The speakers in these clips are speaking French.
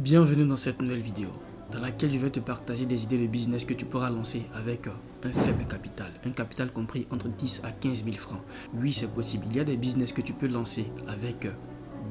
Bienvenue dans cette nouvelle vidéo dans laquelle je vais te partager des idées de business que tu pourras lancer avec un faible capital. Un capital compris entre 10 à 15 000 francs. Oui, c'est possible. Il y a des business que tu peux lancer avec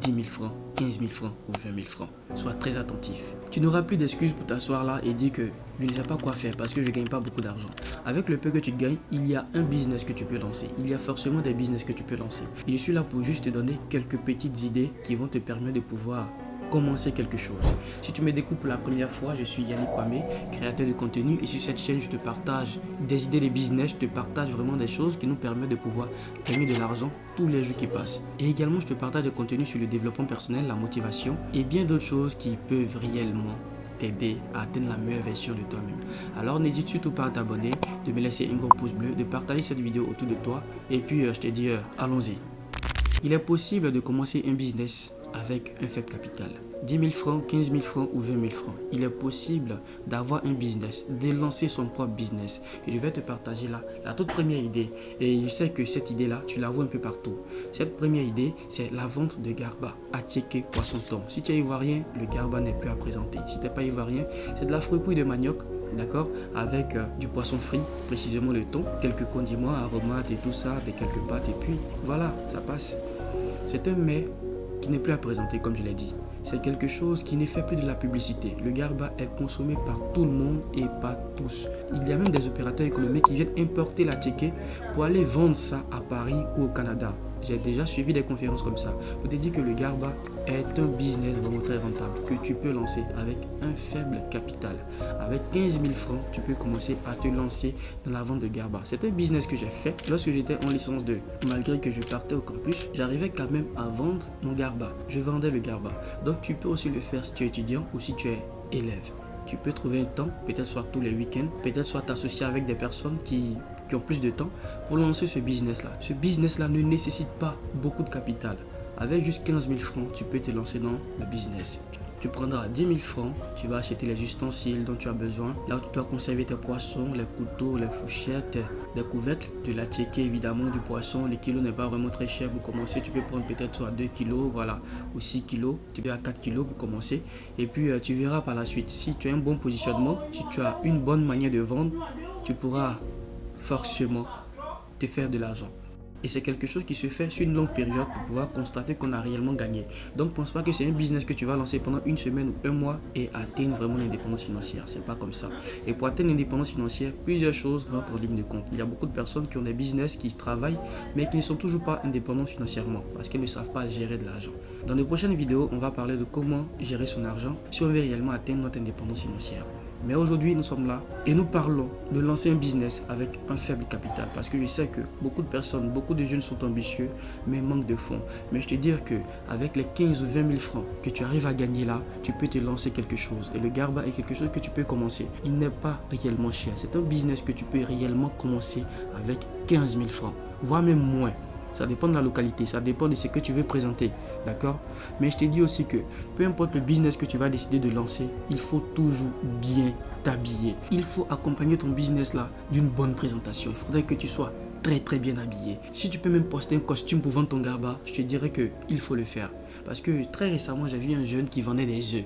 10 000 francs, 15 000 francs ou 20 000 francs. Sois très attentif. Tu n'auras plus d'excuses pour t'asseoir là et dire que je ne sais pas quoi faire parce que je ne gagne pas beaucoup d'argent. Avec le peu que tu gagnes, il y a un business que tu peux lancer. Il y a forcément des business que tu peux lancer. Et je suis là pour juste te donner quelques petites idées qui vont te permettre de pouvoir commencer quelque chose. Si tu me découvres pour la première fois, je suis Yannick Kwame, créateur de contenu, et sur cette chaîne je te partage des idées de business, je te partage vraiment des choses qui nous permettent de pouvoir gagner de l'argent tous les jours qui passent. Et également je te partage des contenus sur le développement personnel, la motivation et bien d'autres choses qui peuvent réellement t'aider à atteindre la meilleure version de toi-même. Alors n'hésite surtout pas à t'abonner, de me laisser un gros pouce bleu, de partager cette vidéo autour de toi et puis je te dis allons-y. Il est possible de commencer un business avec un faible capital. 10 000 francs, 15 000 francs ou 20 000 francs. Il est possible d'avoir un business, de lancer son propre business. Et je vais te partager là la toute première idée. Et je sais que cette idée-là, tu la vois un peu partout. Cette première idée, c'est la vente de garba à Tchéké poisson thon. Si tu es ivoirien, le garba n'est plus à présenter. Si tu n'es pas ivoirien, c'est de la fripouille de manioc, d'accord, avec du poisson frit, précisément le thon, quelques condiments, aromates et tout ça, des quelques pâtes. Et puis voilà, ça passe. C'est un mets qui n'est plus à présenter comme je l'ai dit. C'est quelque chose qui ne fait plus de la publicité. Le garba est consommé par tout le monde et par tous. Il y a même des opérateurs économiques qui viennent importer la tchéké pour aller vendre ça à Paris ou au Canada. J'ai déjà suivi des conférences comme ça. Je te dis que le garba est un business vraiment très rentable que tu peux lancer avec un faible capital. Avec 15 000 francs, tu peux commencer à te lancer dans la vente de garba. C'est un business que j'ai fait lorsque j'étais en licence 2. Malgré que je partais au campus, j'arrivais quand même à vendre mon garba. Je vendais le garba. Donc tu peux aussi le faire si tu es étudiant ou si tu es élève. Tu peux trouver un temps, peut-être soit tous les week-ends, peut-être soit t'associer avec des personnes qui ont plus de temps pour lancer ce business-là. Ce business-là ne nécessite pas beaucoup de capital. Avec juste 15 000 francs, tu peux te lancer dans le business. Tu prendras 10 000 francs, tu vas acheter les ustensiles dont tu as besoin. Là où tu dois conserver tes poissons, les couteaux, les fourchettes, des couvercles, de la tchéké évidemment, du poisson. Les kilos n'est pas vraiment très cher pour commencer. Tu peux prendre peut-être soit 2 kilos, voilà, ou 6 kilos. Tu peux à 4 kilos pour commencer. Et puis tu verras par la suite. Si tu as un bon positionnement, si tu as une bonne manière de vendre, tu pourras forcément te faire de l'argent. Et c'est quelque chose qui se fait sur une longue période pour pouvoir constater qu'on a réellement gagné. Donc, pense pas que c'est un business que tu vas lancer pendant une semaine ou un mois et atteindre vraiment l'indépendance financière. C'est pas comme ça. Et pour atteindre l'indépendance financière, plusieurs choses rentrent en ligne de compte. Il y a beaucoup de personnes qui ont des business, qui travaillent, mais qui ne sont toujours pas indépendantes financièrement parce qu'elles ne savent pas gérer de l'argent. Dans les prochaines vidéos, on va parler de comment gérer son argent si on veut réellement atteindre notre indépendance financière. Mais aujourd'hui, nous sommes là et nous parlons de lancer un business avec un faible capital. Parce que je sais que beaucoup de personnes, beaucoup de jeunes sont ambitieux, mais manquent de fonds. Mais je te dis qu'avec les 15 ou 20 000 francs que tu arrives à gagner là, tu peux te lancer quelque chose. Et le garba est quelque chose que tu peux commencer. Il n'est pas réellement cher. C'est un business que tu peux réellement commencer avec 15 000 francs, voire même moins. Ça dépend de la localité, ça dépend de ce que tu veux présenter, d'accord? Mais je te dis aussi que peu importe le business que tu vas décider de lancer, il faut toujours bien t'habiller. Il faut accompagner ton business là d'une bonne présentation. Il faudrait que tu sois très bien habillé. Si tu peux même poster un costume pour vendre ton garba, je te dirais qu'il faut le faire. Parce que très récemment, j'ai vu un jeune qui vendait des œufs.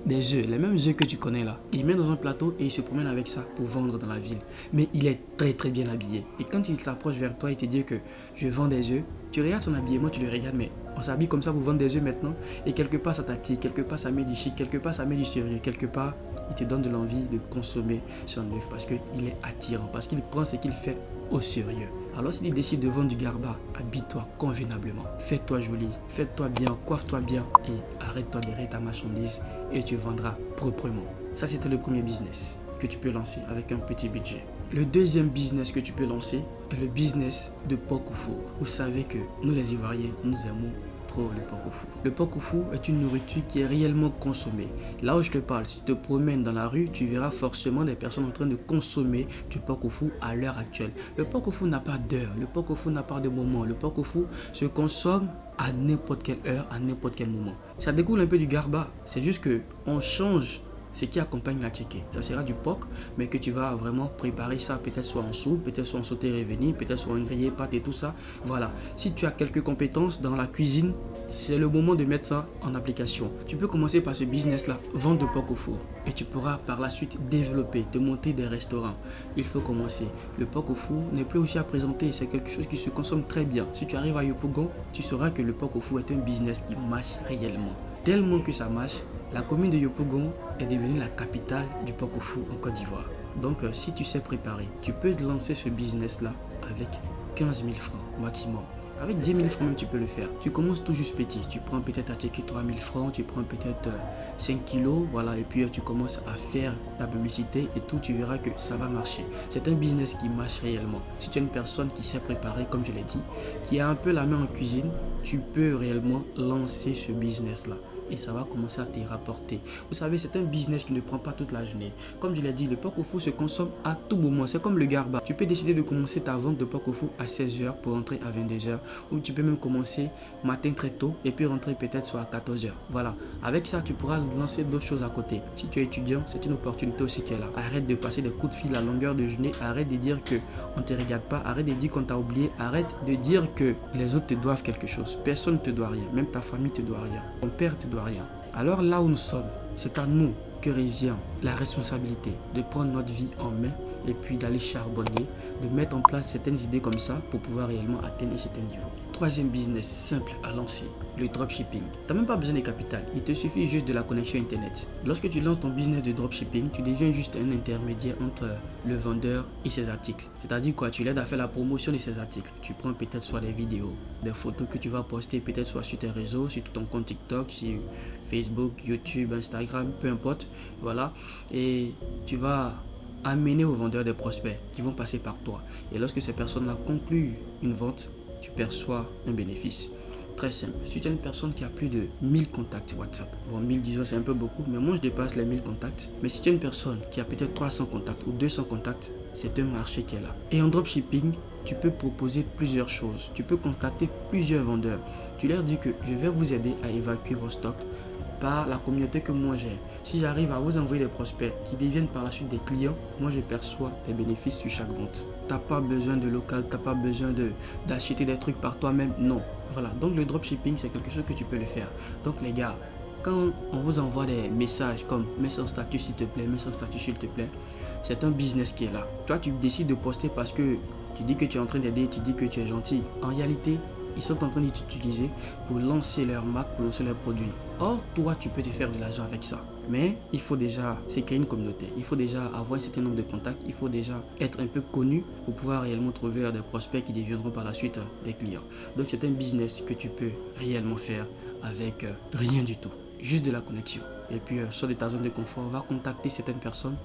Des œufs, les mêmes œufs que tu connais là. Il met dans un plateau et il se promène avec ça pour vendre dans la ville. Mais il est très bien habillé. Et quand il s'approche vers toi et te dit que je vends des œufs, tu regardes son habillement, tu le regardes, mais on s'habille comme ça pour vendre des œufs maintenant. Et quelque part ça t'attire, quelque part ça met du chic, quelque part ça met du sérieux, quelque part il te donne de l'envie de consommer son œuf parce qu'il est attirant, parce qu'il prend ce qu'il fait au sérieux. Alors si tu décides de vendre du garba, habille-toi convenablement, fais-toi joli, fais-toi bien, coiffe-toi bien et arrête-toi derrière ta marchandise et tu vendras proprement. Ça c'était le premier business que tu peux lancer avec un petit budget. Le deuxième business que tu peux lancer est le business de porc au four. Vous savez que nous les Ivoiriens, nous aimons trop le porc au four. Le porc au four est une nourriture qui est réellement consommée. Là où je te parle, si tu te promènes dans la rue, tu verras forcément des personnes en train de consommer du porc au four à l'heure actuelle. Le porc au four n'a pas d'heure, le porc au four n'a pas de moment. Le porc au four se consomme à n'importe quelle heure, à n'importe quel moment. Ça découle un peu du garba, c'est juste que on change ce qui accompagne la tchéké. Ça sera du porc, mais que tu vas vraiment préparer ça, peut-être soit en soupe, peut-être soit en sauté revenu, peut-être soit en grillé, pâte et tout ça. Voilà. Si tu as quelques compétences dans la cuisine, c'est le moment de mettre ça en application. Tu peux commencer par ce business-là, vendre de porc au four. Et tu pourras par la suite développer, te monter des restaurants. Il faut commencer. Le porc au four n'est plus aussi à présenter. C'est quelque chose qui se consomme très bien. Si tu arrives à Yopougon, tu sauras que le porc au four est un business qui marche réellement. Tellement que ça marche, la commune de Yopougon est devenue la capitale du porc au four en Côte d'Ivoire. Donc, si tu sais préparer, tu peux lancer ce business-là avec 15 000 francs maximum. Avec 10 000 francs même, tu peux le faire. Tu commences tout juste petit. Tu prends peut-être à checker 3 000 francs, tu prends peut-être 5 kilos, voilà, et puis tu commences à faire ta publicité et tout, tu verras que ça va marcher. C'est un business qui marche réellement. Si tu es une personne qui sait préparer, comme je l'ai dit, qui a un peu la main en cuisine, tu peux réellement lancer ce business-là. Et ça va commencer à te rapporter. Vous savez, c'est un business qui ne prend pas toute la journée. Comme je l'ai dit, le porc au four se consomme à tout moment. C'est comme le garba. Tu peux décider de commencer ta vente de porc au four à 16h pour rentrer à 22h. Ou tu peux même commencer matin très tôt et puis rentrer peut-être soit à 14h. Voilà. Avec ça, tu pourras lancer d'autres choses à côté. Si tu es étudiant, c'est une opportunité aussi qui est là. Arrête de passer des coups de fil à longueur de journée. Arrête de dire qu'on ne te regarde pas. Arrête de dire qu'on t'a oublié. Arrête de dire que les autres te doivent quelque chose. Personne ne te doit rien. Même ta famille te doit rien. Ton père te doit rien. Alors là où nous sommes, c'est à nous que revient la responsabilité de prendre notre vie en main et puis d'aller charbonner, de mettre en place certaines idées comme ça pour pouvoir réellement atteindre un certain niveau. Troisième business simple à lancer, le dropshipping. Tu n'as même pas besoin de capital, il te suffit juste de la connexion internet. Lorsque tu lances ton business de dropshipping, tu deviens juste un intermédiaire entre le vendeur et ses articles. C'est-à-dire quoi? Tu l'aides à faire la promotion de ses articles. Tu prends peut-être soit des vidéos, des photos que tu vas poster peut-être soit sur tes réseaux, sur ton compte TikTok, sur Facebook, YouTube, Instagram, peu importe. Voilà. Et tu vas amener aux vendeurs des prospects qui vont passer par toi. Et lorsque ces personnes-là concluent une vente, tu perçois un bénéfice. Très simple. Si tu es une personne qui a plus de 1000 contacts WhatsApp, bon 1000 disons c'est un peu beaucoup, mais moi je dépasse les 1000 contacts. Mais si tu es une personne qui a peut-être 300 contacts ou 200 contacts, c'est un marché qui est là. Et en dropshipping, tu peux proposer plusieurs choses. Tu peux contacter plusieurs vendeurs. Tu leur dis que je vais vous aider à évacuer vos stocks par la communauté que moi j'ai. Si j'arrive à vous envoyer des prospects qui deviennent par la suite des clients, moi je perçois des bénéfices sur chaque vente. Tu n'as pas besoin de local, tu n'as pas besoin d'acheter des trucs par toi-même, non. Voilà, donc le dropshipping c'est quelque chose que tu peux le faire. Donc les gars, quand on vous envoie des messages comme mets sans statut s'il te plaît, mets sans statut s'il te plaît, c'est un business qui est là. Toi tu décides de poster parce que tu dis que tu es en train d'aider, tu dis que tu es gentil. En réalité, ils sont en train de t'utiliser pour lancer leur marque, pour lancer leurs produits. Or, toi, tu peux te faire de l'argent avec ça. Mais il faut déjà se créer une communauté. Il faut déjà avoir un certain nombre de contacts. Il faut déjà être un peu connu pour pouvoir réellement trouver des prospects qui deviendront par la suite des clients. Donc, c'est un business que tu peux réellement faire avec rien du tout. Juste de la connexion. Et puis, sors de ta zone de confort, va contacter certaines personnes,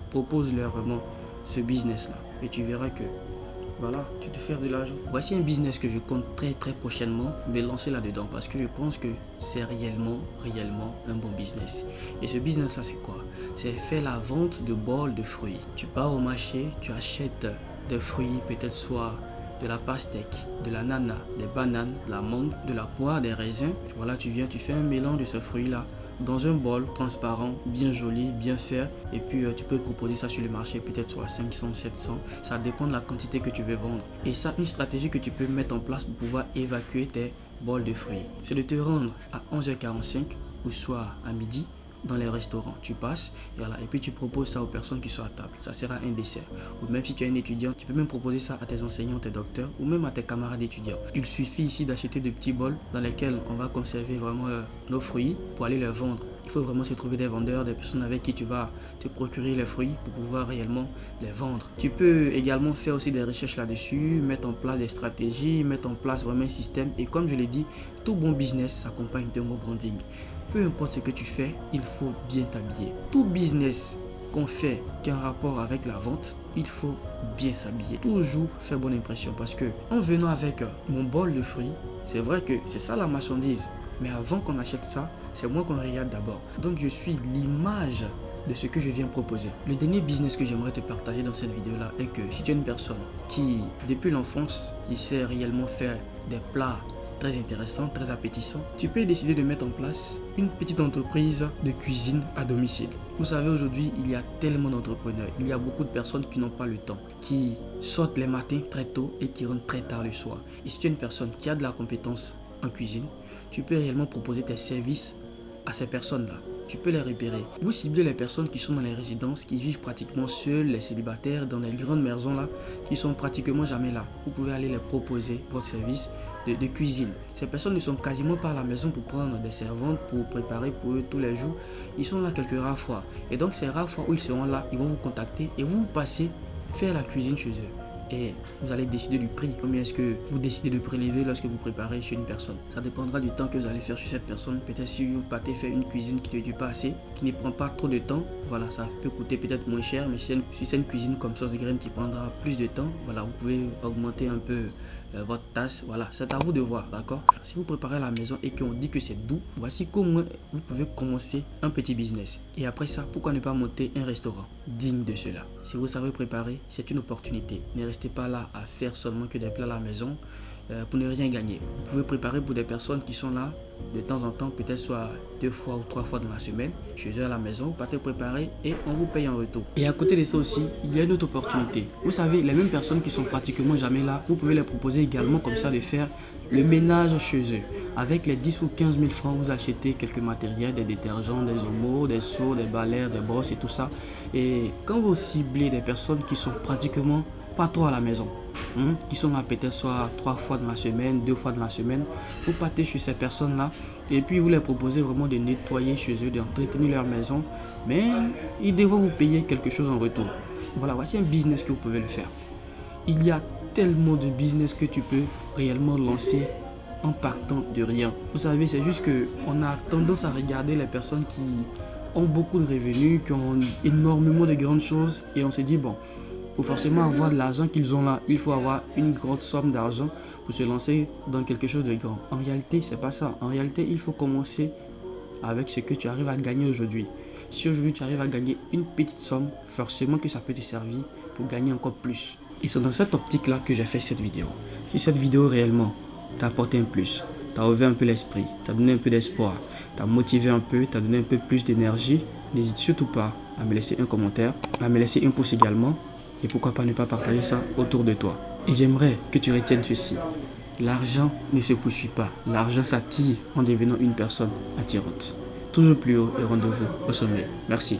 propose-leur vraiment ce business-là. Et tu verras que voilà, tu te fais de l'argent. Voici un business que je compte très prochainement me lancer là-dedans parce que je pense que c'est réellement un bon business. Et ce business-là, c'est quoi? C'est faire la vente de bols de fruits. Tu pars au marché, tu achètes des fruits, peut-être soit de la pastèque, de l'ananas, des bananes, de la mangue, de la poire, des raisins. Voilà, tu viens, tu fais un mélange de ce fruit-là dans un bol transparent, bien joli, bien fait. Et puis tu peux proposer ça sur le marché, peut-être soit 500, 700. Ça dépend de la quantité que tu veux vendre. Et ça, une stratégie que tu peux mettre en place pour pouvoir évacuer tes bols de fruits. C'est de te rendre à 11h45 ou soit à midi dans les restaurants. Tu passes voilà, et puis tu proposes ça aux personnes qui sont à table. Ça sera un dessert. Ou même si tu es un étudiant, tu peux même proposer ça à tes enseignants, tes docteurs ou même à tes camarades étudiants. Il suffit ici d'acheter de petits bols dans lesquels on va conserver vraiment nos fruits pour aller les vendre. Il faut vraiment se trouver des vendeurs, des personnes avec qui tu vas te procurer les fruits pour pouvoir réellement les vendre. Tu peux également faire aussi des recherches là-dessus, mettre en place des stratégies, mettre en place vraiment un système. Et comme je l'ai dit, tout bon business s'accompagne d'un bon branding. Peu importe ce que tu fais, il faut bien t'habiller. Tout business qu'on fait qui a un rapport avec la vente, il faut bien s'habiller. Toujours faire bonne impression parce que en venant avec mon bol de fruits, c'est vrai que c'est ça la marchandise. Mais avant qu'on achète ça, c'est moi qu'on regarde d'abord. Donc je suis l'image de ce que je viens proposer. Le dernier business que j'aimerais te partager dans cette vidéo-là est que si tu es une personne qui, depuis l'enfance, qui sait réellement faire des plats très intéressant, très appétissant, tu peux décider de mettre en place une petite entreprise de cuisine à domicile. Vous savez, aujourd'hui, il y a tellement d'entrepreneurs, il y a beaucoup de personnes qui n'ont pas le temps, qui sortent les matins très tôt et qui rentrent très tard le soir. Et si tu es une personne qui a de la compétence en cuisine, tu peux réellement proposer tes services à ces personnes-là. Tu peux les repérer. Vous ciblez les personnes qui sont dans les résidences, qui vivent pratiquement seules, les célibataires, dans les grandes maisons là, qui sont pratiquement jamais là. Vous pouvez aller les proposer votre service de cuisine. Ces personnes ne sont quasiment pas à la maison pour prendre des servantes, pour préparer pour eux tous les jours. Ils sont là quelques rares fois. Et donc ces rares fois où ils seront là, ils vont vous contacter et vous passez faire la cuisine chez eux. Et vous allez décider du prix. Combien est-ce que vous décidez de prélever lorsque vous préparez chez une personne? Ça dépendra du temps que vous allez faire chez cette personne. Peut-être si vous partez faire une cuisine qui ne dure pas assez, qui ne prend pas trop de temps, voilà, ça peut coûter peut-être moins cher. Mais si c'est une cuisine comme sauce graine qui prendra plus de temps, voilà, vous pouvez augmenter un peu votre tasse. Voilà, c'est à vous de voir, d'accord? Si vous préparez à la maison et qu'on dit que c'est doux, voici comment vous pouvez commencer un petit business. Et après ça, pourquoi ne pas monter un restaurant digne de cela? Si vous savez préparer, c'est une opportunité. Ne restez pas là à faire seulement que des plats à la maison pour ne rien gagner. Vous pouvez préparer pour des personnes qui sont là de temps en temps, peut-être soit 2 fois ou 3 fois dans la semaine, chez eux à la maison, vous partez préparer et on vous paye en retour. Et à côté de ça aussi, il y a une autre opportunité. Vous savez, les mêmes personnes qui sont pratiquement jamais là, vous pouvez les proposer également comme ça de faire le ménage chez eux. Avec les 10 ou 15 000 francs, vous achetez quelques matériels, des détergents, des omo, des seaux, des balais, des brosses et tout ça. Et quand vous ciblez des personnes qui sont pratiquement pas trop à la maison, qui sont là peut-être soit 3 fois dans la semaine, 2 fois dans la semaine, vous partez chez ces personnes-là et puis vous leur proposez vraiment de nettoyer chez eux, d'entretenir leur maison, mais ils devront vous payer quelque chose en retour. Voilà, voici un business que vous pouvez le faire. Il y a tellement de business que tu peux réellement lancer en partant de rien. Vous savez, c'est juste que on a tendance à regarder les personnes qui ont beaucoup de revenus, qui ont énormément de grandes choses et on se dit bon, pour forcément avoir de l'argent qu'ils ont là, il faut avoir une grosse somme d'argent pour se lancer dans quelque chose de grand. En réalité, c'est pas ça. En réalité, il faut commencer avec ce que tu arrives à gagner aujourd'hui. Si aujourd'hui tu arrives à gagner une petite somme, forcément que ça peut te servir pour gagner encore plus. Et c'est dans cette optique-là que j'ai fait cette vidéo. Si cette vidéo réellement t'a apporté un plus, t'a ouvert un peu l'esprit, t'a donné un peu d'espoir, t'a motivé un peu, t'a donné un peu plus d'énergie, n'hésite surtout pas à me laisser un commentaire, à me laisser un pouce également. Et pourquoi pas ne pas partager ça autour de toi. Et j'aimerais que tu retiennes ceci. L'argent ne se poursuit pas. L'argent s'attire en devenant une personne attirante. Toujours plus haut et rendez-vous au sommet. Merci.